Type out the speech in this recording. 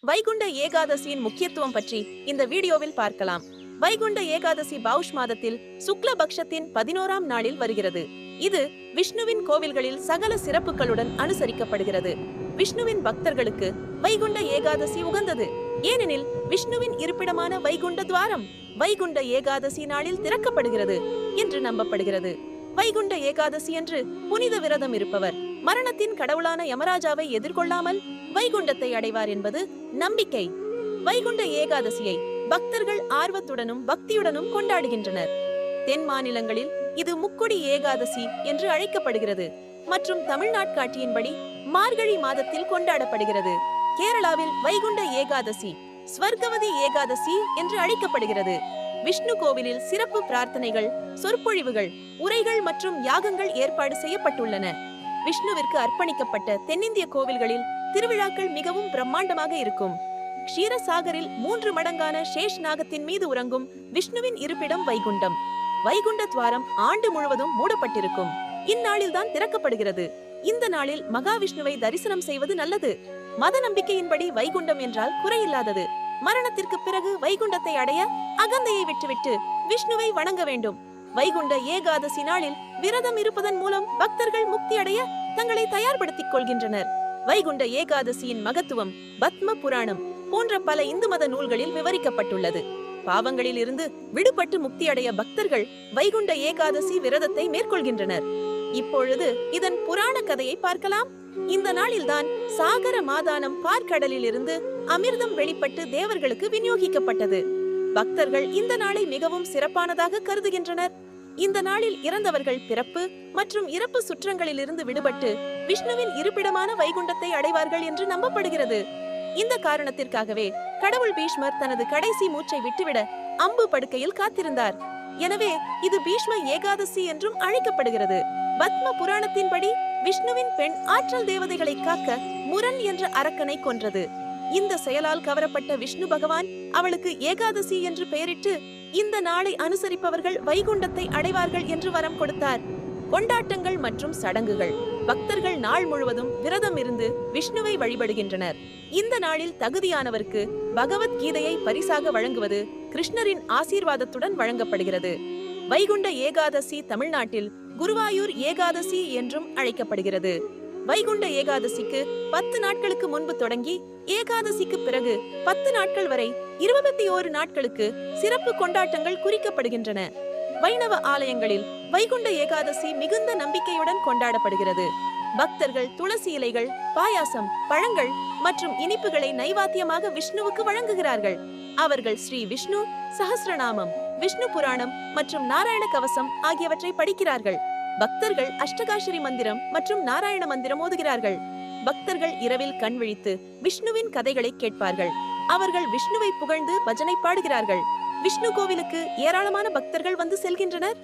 வைகுண்ட ஏகாதசியின் முக்கியத்துவம் பற்றி இந்த வீடியோவில் பார்க்கலாம். வைகுண்ட ஏகாதசி பௌஷ் மாதத்தில் சுக்லபக்ஷத்தின் 11ஆம் நாளில் வருகிறது. இது விஷ்ணுவின் கோவில்களில் சகல சிறப்புகளுடன் அனுசரிக்கப்படுகிறது. விஷ்ணுவின் பக்தர்களுக்கு வைகுண்ட ஏகாதசி உகந்தது. ஏனெனில் விஷ்ணுவின் இருப்பிடமான வைகுண்ட துவாரம் வைகுண்ட ஏகாதசி நாளில் திறக்கப்படுகிறது என்று நம்பப்படுகிறது. வைகுண்ட ஏகாதசி என்று புனித விரதம் இருப்பவர் மரணத்தின் கடவுளான யமராஜாவை எதிர்கொள்ளாமல் வைகுண்டத்தை அடைவார் என்பது நம்பிக்கை. வைகுண்ட ஏகாதசியை பக்தர்கள் ஆர்வத்துடனும் பக்தியுடனும் கொண்டாடுகின்றனர். தென் மாநிலங்களில் இது முக்குடி ஏகாதசி என்று அழைக்கப்படுகிறது மற்றும் தமிழ்நாட்காட்டியின்படி மார்கழி மாதத்தில் கொண்டாடப்படுகிறது. கேரளாவில் வைகுண்ட ஏகாதசி ஸ்வர்கவதி ஏகாதசி என்று அழைக்கப்படுகிறது. விஷ்ணு கோவிலில் சிறப்பு பிரார்த்தனைகள், சொற்பொழிவுகள், உரைகள் மற்றும் யாகங்கள் ஏற்பாடு செய்யப்பட்டுள்ளன. விஷ்ணுவிற்கு அர்ப்பணிக்கப்பட்ட தென்னிந்திய கோவில்களில் திருவிழாக்கள் மிகவும் பிரம்மாண்டமாக இருக்கும். க்ஷீரசாகரில் 3 மடங்கான சேஷ் நாகத்தின் மீது உறங்கும் விஷ்ணுவின் இருப்பிடம் வைகுண்டம். வைகுண்ட துவாரம் ஆண்டு முழுவதும் மூடப்பட்டிருக்கும். இந்நாளில்தான் திறக்கப்படுகிறது. இந்த நாளில் மகாவிஷ்ணுவை தரிசனம் செய்வது நல்லது. மத நம்பிக்கையின்படி வைகுண்டம் என்றால் குறையில்லாதது. மரணத்திற்கு பிறகு வைகுண்டத்தை அடைய அகந்தையை விட்டுவிட்டு விஷ்ணுவை வணங்க வேண்டும். வைகுண்ட ஏகாதசி நாளில் விரதம் இருப்பதன் மூலம் பக்தர்கள் முக்தி அடைய தங்களை தயார்படுத்திக் கொள்கின்றனர். வைகுண்ட ஏகாதசியின் மகத்துவம் பத்ம புராணம் போன்ற பல இந்து மத நூல்களில் விவரிக்கப்பட்டுள்ளது. பாவங்களில் இருந்து விடுபட்டு முக்தியடைய பக்தர்கள் வைகுண்ட ஏகாதசி விரதத்தை மேற்கொள்கின்றனர். இப்பொழுது இதன் புராண கதையை பார்க்கலாம். இந்த நாளில்தான் சாகர மாதானம் பார்க்கடலில் இருந்து அமிர்தம் வெளிப்பட்டு தேவர்களுக்கு விநியோகிக்கப்பட்டது. பக்தர்கள் இந்த நாளை மிகவும் சிறப்பானதாக கருதுகின்றனர். இந்த நாளில் இறந்தவர்கள் பிறப்பு மற்றும் இறப்பு சுற்றங்களில் இருந்து விடுபட்டு விஷ்ணுவின் இருப்பிடமான வைகுண்டத்தை அடைவார்கள் என்று நம்பப்படுகிறது. இந்த காரணத்திற்காகவே கடவுள் பீஷ்மர் தனது கடைசி மூச்சை விட்டுவிட அம்பு படுக்கையில் காத்திருந்தார். எனவே இது பீஷ்ம ஏகாதசி என்றும் அழைக்கப்படுகிறது. பத்ம புராணத்தின்படி விஷ்ணுவின் பெண் ஆற்றல் தேவதைகளை காக்க முரண் என்ற அரக்கனை கொன்றது. இந்த செயலால் கவரப்பட்ட விஷ்ணு பகவான் அவளுக்கு ஏகாதசி என்று பெயரிட்டு இந்த நாளை அனுசரிப்பவர்கள் வைகுண்டத்தை அடைவார்கள் என்று வரம் கொடுத்தார். கொண்டாட்டங்கள் மற்றும் சடங்குகள். பக்தர்கள் நாள் முழுவதும் விரதம் இருந்து விஷ்ணுவை வழிபடுகின்றனர். இந்த நாளில் தகுதியானவருக்கு பகவத்கீதையை பரிசாக வழங்குவது கிருஷ்ணரின் ஆசீர்வாதத்துடன் வழங்கப்படுகிறது. வைகுண்ட ஏகாதசி தமிழ்நாட்டில் குருவாயூர் ஏகாதசி என்றும் அழைக்கப்படுகிறது. வைகுண்ட ஏகாதசிக்கு 10 நாட்களுக்கு முன்பு தொடங்கி ஏகாதசிக்கு பிறகு 10 நாட்கள் வரை 21 நாட்களுக்கு சிறப்பு கொண்டாட்டங்கள் குறிக்கப்படுகின்றன. வைணவ ஆலயங்களில் வைகுண்ட ஏகாதசி மிகுந்த நம்பிக்கையுடன் கொண்டாடப்படுகிறது. பக்தர்கள் துளசி இலைகள், பாயாசம், பழங்கள் மற்றும் இனிப்புகளை நைவாத்தியமாக விஷ்ணுவுக்கு வழங்குகிறார்கள். அவர்கள் ஸ்ரீ விஷ்ணு சஹஸ்ரநாமம், விஷ்ணு புராணம் மற்றும் நாராயண கவசம் ஆகியவற்றை படிக்கிறார்கள். பக்தர்கள் அஷ்டகாஷரி மந்திரம் மற்றும் நாராயண மந்திரம் ஓதுகிறார்கள். பக்தர்கள் இரவில் கண் விழித்து விஷ்ணுவின் கதைகளை கேட்பார்கள். அவர்கள் விஷ்ணுவை புகழ்ந்து பஜனை பாடுகிறார்கள். விஷ்ணு கோவிலுக்கு ஏராளமான பக்தர்கள் வந்து செல்கின்றனர்.